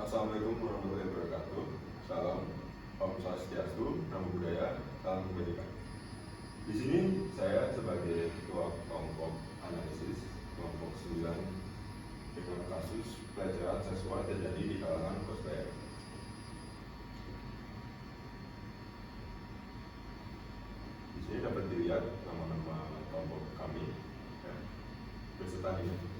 Assalamualaikum warahmatullahi wabarakatuh. Salam, Om Swastiastu, Namo Buddhaya, salam kebajikan. Di sini saya sebagai ketua kelompok analisis kelompok 9 dengan kasus pelecehan seksual terjadi di kalangan cosplayer. Di sini dapat dilihat nama-nama kelompok kami beserta ini.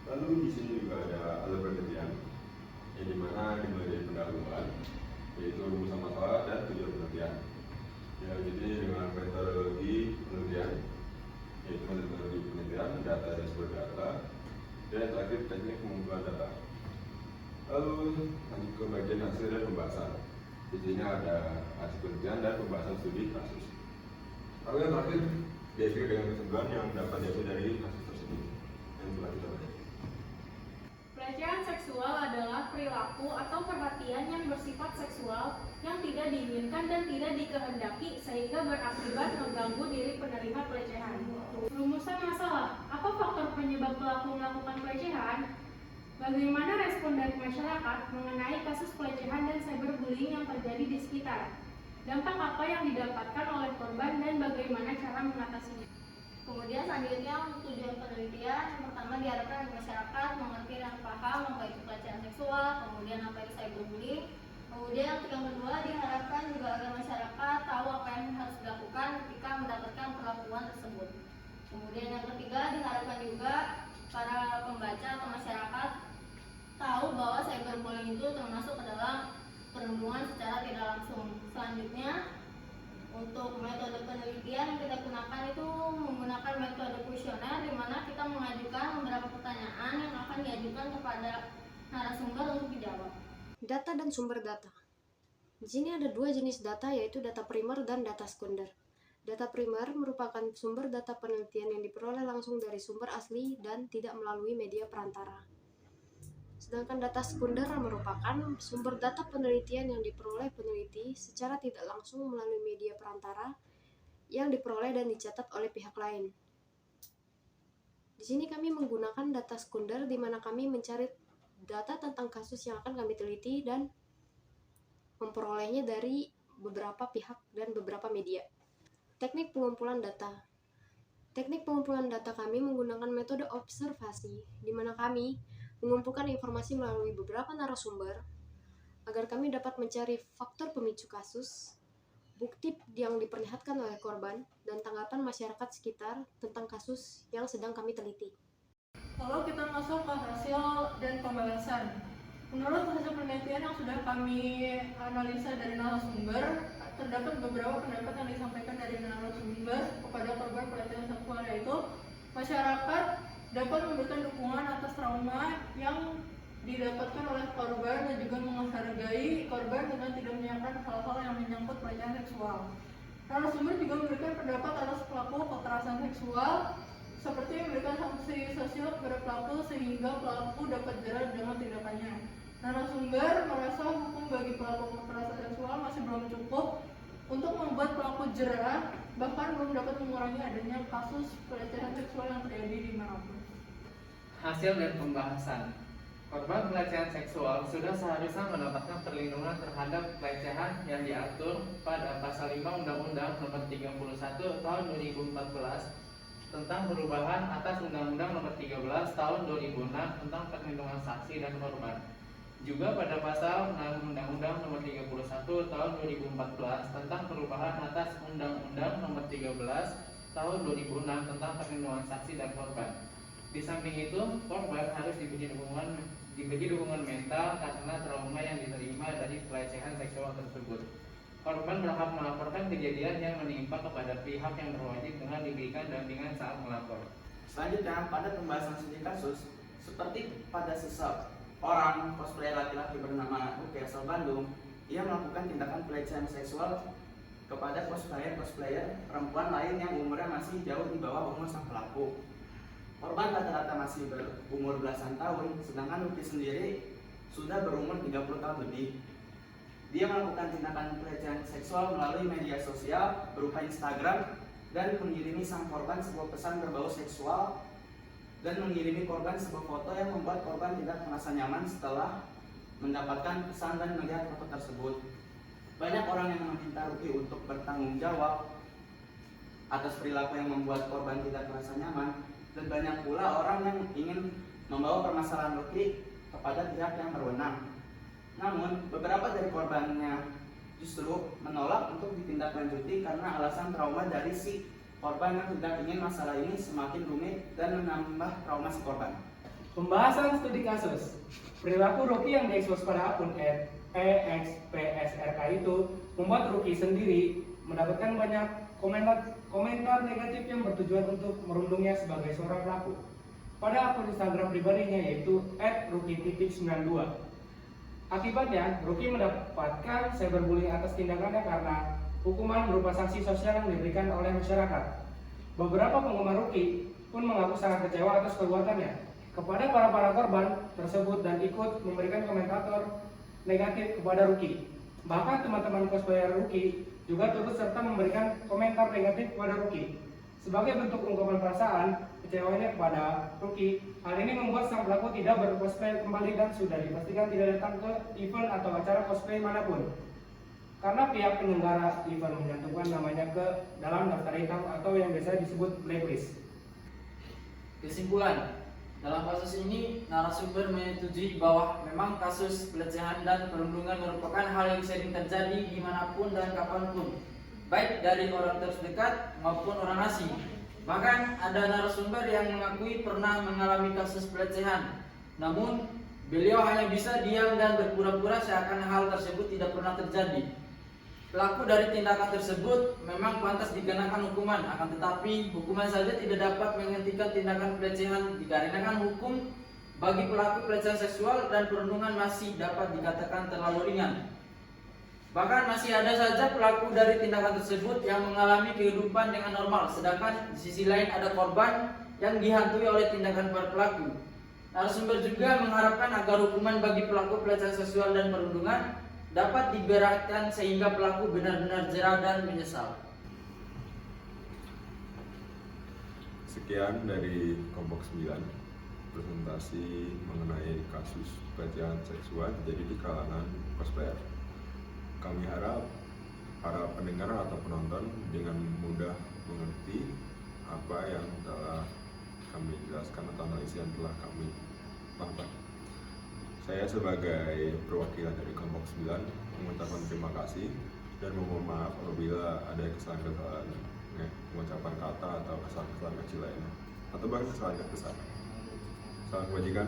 Lalu di sini juga ada alat penelitian yang dimana dimulai dari pendahuluan, yaitu rumusan masalah dan tujuan penelitian. Jadi dengan metodologi penelitian, yaitu metodologi penelitian, data dan sumber data, dan terakhir teknik pengumpulan data. Lalu lanjut ke bagian hasil dan pembahasan. Di sini ada hasil penelitian dan pembahasan studi kasus. Lalu yang terakhir diakhiri dengan kesimpulan yang dapat diambil dari kasus tersebut yang telah kita baca. Pelecehan seksual adalah perilaku atau perhatian yang bersifat seksual yang tidak diinginkan dan tidak dikehendaki sehingga berakibat mengganggu diri penerima pelecehan. Rumusan masalah: apa faktor penyebab pelaku melakukan pelecehan? Bagaimana respon dari masyarakat mengenai kasus pelecehan dan cyberbullying yang terjadi di sekitar? Dampak apa yang didapatkan oleh korban dan bagaimana cara mengatasinya? Kemudian selanjutnya tujuan penelitian, yang pertama diharapkan masyarakat mengerti dan paham apa itu pelecehan seksual, kemudian apa itu cyberbullying. Kemudian yang kedua diharapkan juga agar masyarakat tahu apa yang harus dilakukan ketika mendapatkan perlakuan tersebut. Kemudian yang ketiga diharapkan juga para pembaca atau masyarakat tahu bahwa cyberbullying itu termasuk ke dalam perundungan secara tidak langsung. Selanjutnya, untuk metode penelitian yang kita gunakan itu menggunakan metode kuesioner, di mana kita mengajukan beberapa pertanyaan yang akan diajukan kepada narasumber untuk dijawab. Data dan sumber data. Di sini ada dua jenis data, yaitu data primer dan data sekunder. Data primer merupakan sumber data penelitian yang diperoleh langsung dari sumber asli dan tidak melalui media perantara. Sedangkan data sekunder merupakan sumber data penelitian yang diperoleh peneliti secara tidak langsung melalui media perantara yang diperoleh dan dicatat oleh pihak lain. Di sini kami menggunakan data sekunder di mana kami mencari data tentang kasus yang akan kami teliti dan memperolehnya dari beberapa pihak dan beberapa media. Teknik pengumpulan data. Teknik pengumpulan data kami menggunakan metode observasi, di mana kami mengumpulkan informasi melalui beberapa narasumber agar kami dapat mencari faktor pemicu kasus, bukti yang diperlihatkan oleh korban, dan tanggapan masyarakat sekitar tentang kasus yang sedang kami teliti. Lalu kita masuk ke hasil dan pembahasan. Menurut hasil penelitian yang sudah kami analisa dari narasumber, terdapat beberapa pendapat yang disampaikan dari narasumber kepada korban pelecehan seksual, yaitu masyarakat dapat memberikan dukungan atas trauma yang didapatkan oleh korban dan juga menghargai korban dengan tidak menyiapkan hal-hal yang menyangkut pelecehan seksual. Narasumber juga memberikan pendapat atas pelaku kekerasan seksual seperti memberikan sanksi sosial kepada pelaku sehingga pelaku dapat jerah dengan tindakannya. Narasumber merasa hukum bagi pelaku kekerasan seksual masih belum cukup untuk membuat pelaku jerah, bahkan belum dapat mengurangi adanya kasus pelecehan seksual yang terjadi di manapun. Hasil dan pembahasan. Korban pelecehan seksual sudah seharusnya mendapatkan perlindungan terhadap pelecehan yang diatur pada pasal 5 Undang-Undang Nomor 31 Tahun 2014 tentang perubahan atas Undang-Undang Nomor 13 Tahun 2006 tentang perlindungan saksi dan korban. Juga pada pasal 6 Undang-Undang Nomor 31 Tahun 2014 tentang perubahan atas Undang-Undang Nomor 13 Tahun 2006 tentang perlindungan saksi dan korban. Di samping itu, korban harus diberi dukungan mental karena trauma yang diterima dari pelecehan seksual tersebut. Korban berhak melaporkan kejadian yang menimpa kepada pihak yang berwajib dengan diberikan dampingan saat melapor. Selanjutnya, pada pembahasan studi kasus, seperti pada seseorang cosplayer laki-laki bernama Ruki asal Bandung, ia melakukan tindakan pelecehan seksual kepada cosplayer perempuan lain yang umurnya masih jauh di bawah umur sang pelaku. Korban rata-rata masih berumur belasan tahun, sedangkan Ruki sendiri sudah berumur 30 tahun lebih. Dia melakukan tindakan pelecehan seksual melalui media sosial berupa Instagram dan mengirimi sang korban sebuah pesan berbau seksual dan mengirimi korban sebuah foto yang membuat korban tidak merasa nyaman setelah mendapatkan pesan dan melihat foto tersebut. Banyak orang yang meminta Ruki untuk bertanggung jawab atas perilaku yang membuat korban tidak merasa nyaman, dan banyak pula orang yang ingin membawa permasalahan Ruki kepada pihak yang berwenang. Namun, beberapa dari korbannya justru menolak untuk ditindaklanjuti karena alasan trauma dari si korban yang tidak ingin masalah ini semakin rumit dan menambah trauma si korban. Pembahasan studi kasus. Perilaku Ruki yang diekspos pada akun @expsrk itu membuat Ruki sendiri mendapatkan banyak komentar negatif yang bertujuan untuk merundungnya sebagai seorang pelaku. Pada akun Instagram pribadinya yaitu @ruki_92. Akibatnya, Ruki mendapatkan cyberbullying atas tindakannya karena hukuman berupa sanksi sosial yang diberikan oleh masyarakat. Beberapa penggemar Ruki pun mengaku sangat kecewa atas perbuatannya kepada para korban tersebut dan ikut memberikan komentator negatif kepada Ruki. Bahkan teman-teman cosplayer Ruki juga turut serta memberikan komentar negatif kepada Ruki. Sebagai bentuk ungkapan perasaan kecewanya kepada Ruki, hal ini membuat sang pelaku tidak bercosplay kembali dan sudah dipastikan tidak datang ke event atau acara cosplay manapun. Karena pihak penyelenggara event menyantumkan namanya ke dalam daftar hitam atau yang biasa disebut blacklist. Kesimpulan, dalam kasus ini narasumber menyetujui bahwa memang kasus pelecehan dan perundungan merupakan hal yang sering terjadi dimanapun dan kapanpun, baik dari orang terdekat maupun orang asing. Bahkan ada narasumber yang mengakui pernah mengalami kasus pelecehan, namun beliau hanya bisa diam dan berpura-pura seakan hal tersebut tidak pernah terjadi. Pelaku dari tindakan tersebut memang pantas dikenakan hukuman, akan tetapi hukuman saja tidak dapat menghentikan tindakan pelecehan dikarenakan hukum bagi pelaku pelecehan seksual dan perundungan masih dapat dikatakan terlalu ringan. Bahkan masih ada saja pelaku dari tindakan tersebut yang mengalami kehidupan dengan normal, sedangkan di sisi lain ada korban yang dihantui oleh tindakan para pelaku. Narasumber juga mengharapkan agar hukuman bagi pelaku pelecehan seksual dan perundungan dapat diberatkan sehingga pelaku benar-benar jera dan menyesal. Sekian dari kelompok 9 presentasi mengenai kasus pelecehan seksual terjadi di kalangan cosplayer. Kami harap para pendengar atau penonton dengan mudah mengerti apa yang telah kami jelaskan atau analisis yang telah kami lakukan. Saya sebagai perwakilan dari kelompok 9 mengucapkan terima kasih dan memohon maaf apabila ada kesalahan-kesalahan pengucapan kata atau kesalahan-kesalahan kecil lainnya atau bahkan kesalahan besar. Salam kebajikan.